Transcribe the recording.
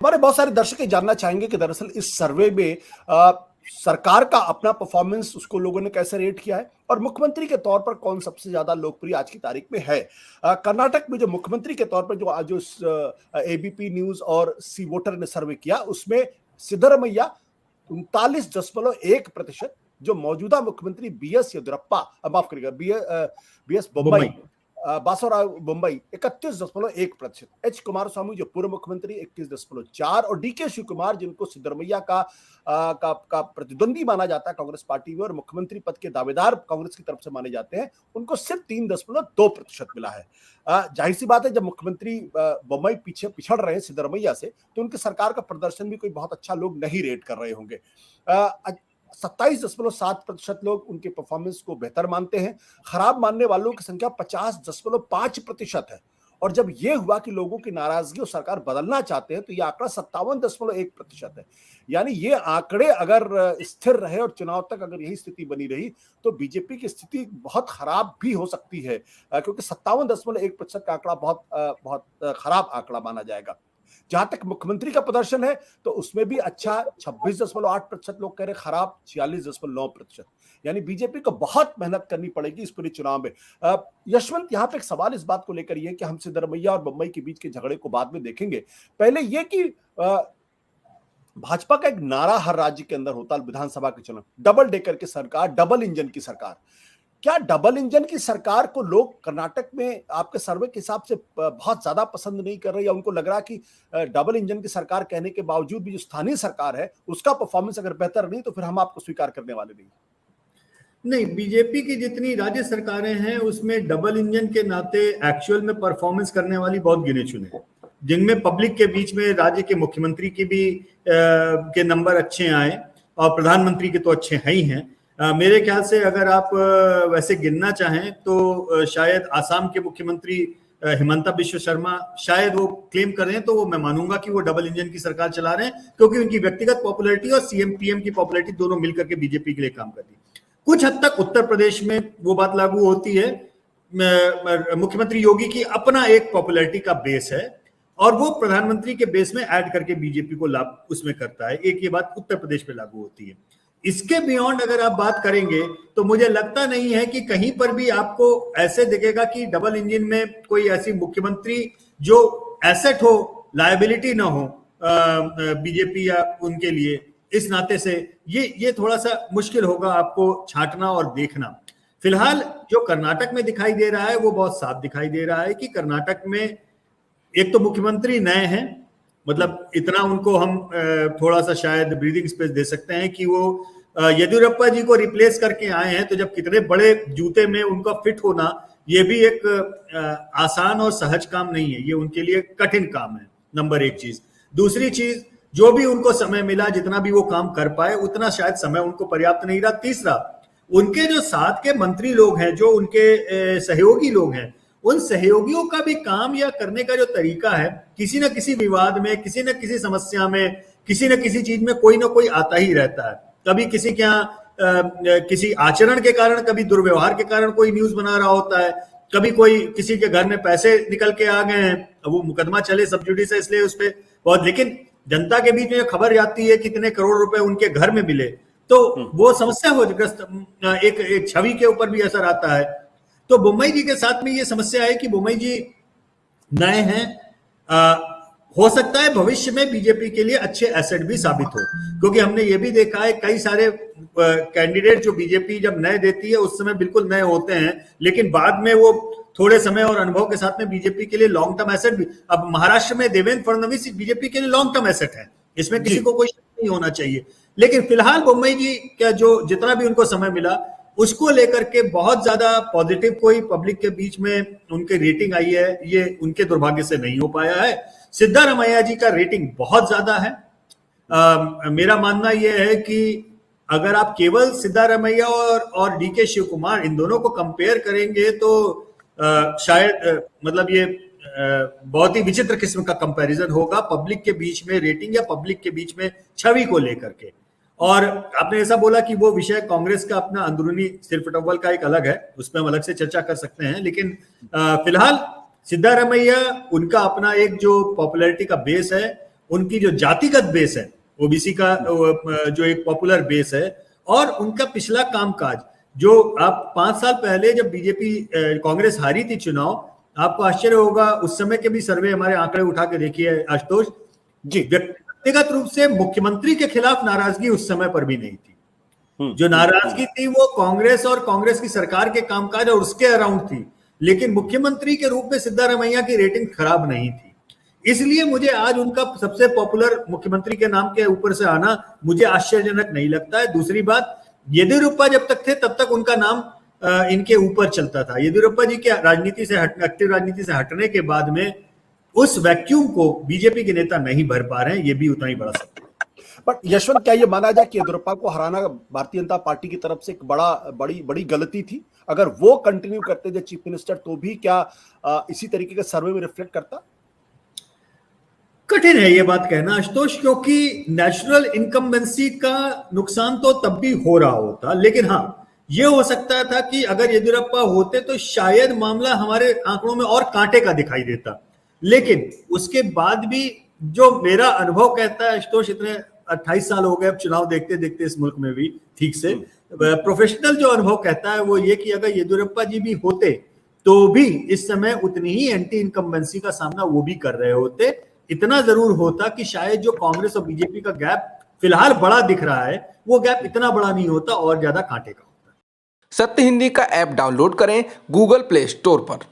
हमारे बहुत सारे दर्शक ये जानना चाहेंगे कि दरअसल इस सर्वे में सरकार का अपना परफॉर्मेंस उसको लोगों ने कैसे रेट किया है और मुख्यमंत्री के तौर पर कौन सबसे ज्यादा लोकप्रिय आज की तारीख में है। कर्नाटक में जो मुख्यमंत्री के तौर पर जो आज एबीपी न्यूज और सी वोटर ने सर्वे किया उसमें सिद्धरमैया 39.1%, जो मौजूदा मुख्यमंत्री बीएस येदियुरप्पा, माफ करिएगा, बीएस बोम्मई, बासवराव बोम्मई 31.1%, एच कुमारस्वामी जो पूर्व मुख्यमंत्री 21.4 और डीके शिवकुमार जिनको सिद्धरमैया का प्रतिद्वंदी माना जाता है कांग्रेस पार्टी में और मुख्यमंत्री पद के दावेदार कांग्रेस की तरफ से माने जाते हैं, उनको सिर्फ 3.2% मिला है। जाहिर सी बात है, जब मुख्यमंत्री बोम्मई पीछे पिछड़ रहे हैं सिद्धरमैया से, तो उनकी सरकार का प्रदर्शन भी कोई बहुत अच्छा लोग नहीं रेट कर रहे होंगे। 27.7% लोग उनके परफॉर्मेंस को बेहतर मानते हैं। खराब मानने वालों की संख्या 50.5% है। और जब यह हुआ कि लोगों की नाराजगी और सरकार बदलना चाहते हैं तो यह आंकड़ा 57.1% है। यानी ये आंकड़े अगर स्थिर रहे और चुनाव तक अगर यही स्थिति बनी रही तो बीजेपी की स्थिति बहुत खराब भी हो सकती है, क्योंकि 57.1% का आंकड़ा बहुत खराब आंकड़ा माना जाएगा। जहां तक मुख्यमंत्री का प्रदर्शन है तो उसमें भी अच्छा 26.8% लोग कह रहे, खराब 46.9%। यानी बीजेपी को बहुत मेहनत करनी पड़ेगी इस पूरे चुनाव में। यशवंत, यहां पे एक सवाल इस बात को लेकर ये कि हम सिद्धरमैया और बम्बई के बीच के झगड़े को बाद में देखेंगे। पहले ये कि भाजपा का एक नारा हर राज्य के अंदर होता है विधानसभा के चुनाव, डबल डेकर की सरकार, डबल इंजन की सरकार। क्या डबल इंजन की सरकार को लोग कर्नाटक में आपके सर्वे के हिसाब से बहुत ज्यादा पसंद नहीं कर रहे, या उनको लग रहा कि डबल इंजन की सरकार कहने के बावजूद भी जो स्थानीय सरकार है उसका परफॉर्मेंस अगर बेहतर नहीं तो फिर हम आपको स्वीकार करने वाले नहीं? नहीं, बीजेपी की जितनी राज्य सरकारें हैं उसमें डबल इंजन के नाते एक्चुअल में परफॉर्मेंस करने वाली बहुत गिने चुने, जिनमें पब्लिक के बीच में राज्य के मुख्यमंत्री की भी के नंबर अच्छे आए और प्रधानमंत्री के तो अच्छे है ही हैं। मेरे ख्याल से अगर आप वैसे गिनना चाहें तो शायद आसाम के मुख्यमंत्री हिमंता बिश्व शर्मा शायद वो क्लेम कर रहे हैं, तो वो मैं मानूंगा कि वो डबल इंजन की सरकार चला रहे हैं, क्योंकि उनकी व्यक्तिगत पॉपुलैरिटी और सीएम पीएम की पॉपुलैरिटी दोनों मिलकर के बीजेपी के लिए काम करती है। कुछ हद तक उत्तर प्रदेश में वो बात लागू होती है। मुख्यमंत्री योगी की अपना एक पॉपुलैरिटी का बेस है और वो प्रधानमंत्री के बेस में ऐड करके बीजेपी को लाभ उसमें करता है। एक ये बात उत्तर प्रदेश में लागू होती है। इसके बियॉन्ड अगर आप बात करेंगे तो मुझे लगता नहीं है कि कहीं पर भी आपको ऐसे दिखेगा कि डबल इंजन में कोई ऐसी मुख्यमंत्री जो एसेट हो, लायबिलिटी ना हो बीजेपी या उनके लिए। इस नाते से ये थोड़ा सा मुश्किल होगा आपको छांटना और देखना। फिलहाल जो कर्नाटक में दिखाई दे रहा है वो बहुत साफ दिखाई दे रहा है कि कर्नाटक में एक तो मुख्यमंत्री नए हैं, मतलब इतना उनको हम थोड़ा सा शायद ब्रीदिंग स्पेस दे सकते हैं कि वो येदियुरप्पा जी को रिप्लेस करके आए हैं, तो जब कितने बड़े जूते में उनका फिट होना ये भी एक आसान और सहज काम नहीं है, ये उनके लिए कठिन काम है, नंबर एक चीज। दूसरी चीज, जो भी उनको समय मिला, जितना भी वो काम कर पाए उतना शायद समय उनको पर्याप्त नहीं रहा। तीसरा, उनके जो साथ के मंत्री लोग हैं, जो उनके सहयोगी लोग हैं, उन सहयोगियों का भी काम या करने का जो तरीका है, किसी न किसी विवाद में, किसी न किसी समस्या में, किसी न किसी चीज में कोई ना कोई आता ही रहता है। कभी किसी के यहाँ किसी आचरण के कारण, कभी दुर्व्यवहार के कारण कोई न्यूज बना रहा होता है, कभी कोई किसी के घर में पैसे निकल के आ गए हैं, वो मुकदमा चले सब जुडिस है इसलिए उस पर बहुत, लेकिन जनता के बीच में खबर जाती है कितने करोड़ रुपए उनके घर में मिले, तो वो समस्या हो ग्रस्त, एक छवि के ऊपर भी असर आता है। तो बोम्मई जी के साथ में ये समस्या है कि बोम्मई जी नए हैं, हो सकता है भविष्य में बीजेपी के लिए अच्छे एसेट भी साबित हो, क्योंकि हमने ये भी देखा है कई सारे कैंडिडेट जो बीजेपी जब नए देती है उस समय बिल्कुल नए होते हैं, लेकिन बाद में वो थोड़े समय और अनुभव के साथ में बीजेपी के लिए लॉन्ग टर्म एसेट भी। अब महाराष्ट्र में देवेंद्र फडणवीस बीजेपी के लिए लॉन्ग टर्म एसेट है, इसमें किसी को कोई शक नहीं होना चाहिए। लेकिन फिलहाल बोम्मई जी का जो जितना भी उनको समय मिला उसको लेकर के बहुत ज्यादा पॉजिटिव कोई पब्लिक के बीच में उनकी रेटिंग आई है, ये उनके दुर्भाग्य से नहीं हो पाया है। सिद्धारमैया जी का रेटिंग बहुत ज्यादा है। मेरा मानना यह है कि अगर आप केवल सिद्धारमैया और डीके शिव कुमार इन दोनों को कंपेयर करेंगे तो शायद मतलब ये बहुत ही विचित्र किस्म का कंपैरिजन होगा पब्लिक के बीच में रेटिंग या पब्लिक के बीच में छवि को लेकर के। और आपने ऐसा बोला कि वो विषय कांग्रेस का अपना अंदरूनी सिरफटव्वल का एक अलग है, उसमें हम अलग से चर्चा कर सकते हैं, लेकिन फिलहाल सिद्धारमैया उनका अपना एक जो पॉपुलैरिटी का बेस है उनकी जो जातिगत बेस है, ओबीसी का जो एक पॉपुलर बेस है, और उनका पिछला कामकाज, जो आप 5 साल पहले जब बीजेपी कांग्रेस हारी थी चुनाव, आपको आश्चर्य होगा, उस समय के भी सर्वे हमारे आंकड़े उठा के देखिए आशुतोष जी, व्यक्तिगत रूप से मुख्यमंत्री के खिलाफ नाराजगी उस समय पर भी नहीं थी। जो नाराजगी थी वो कांग्रेस और कांग्रेस की सरकार के कामकाज और उसके अराउंड थी, लेकिन मुख्यमंत्री के रूप में सिद्धारमैया की रेटिंग खराब नहीं थी। इसलिए मुझे आज उनका सबसे पॉपुलर मुख्यमंत्री के नाम के ऊपर से आना मुझे आश्चर्यजनक नहीं लगता है। दूसरी बात, येदियुरप्पा जब तक थे तब तक उनका नाम इनके ऊपर चलता था। येदियुरप्पा जी के राजनीति से एक्टिव राजनीति से हटने के बाद में उस वैक्यूम को बीजेपी के नेता नहीं भर पा रहे हैं, ये भी उतना ही बड़ा सत्य है। बट यशवंत, क्या ये माना जाए कि येदियुरप्पा को हराना भारतीय जनता पार्टी की तरफ से एक बड़ी गलती थी? अगर वो कंटिन्यू करते थे चीफ मिनिस्टर तो भी क्या इसी तरीके के सर्वे में रिफ्लेक्ट करता? कठिन है ये बात कहना आशुतोष, क्योंकि नेचुरल इनकम्बेंसी का नुकसान तो तब भी हो रहा होता, लेकिन हाँ, ये हो सकता था कि अगर येदियुरप्पा होते तो शायद मामला हमारे आंकड़ों में और कांटे का दिखाई देता। लेकिन उसके बाद भी जो मेरा अनुभव कहता है आशुतोष, इतने 28 साल हो गए अब चुनाव देखते देखते इस मुल्क में भी ठीक से, प्रोफेशनल जो अनुभव कहता है वो ये कि अगर येदियुरप्पा जी भी होते तो भी इस समय उतनी ही एंटी इनकम्बेंसी का सामना वो भी कर रहे होते। इतना जरूर होता कि शायद जो कांग्रेस और बीजेपी का गैप फिलहाल बड़ा दिख रहा है, वो गैप इतना बड़ा नहीं होता और ज्यादा कांटे का होता। सत्य हिंदी का ऐप डाउनलोड करें गूगल प्ले स्टोर पर।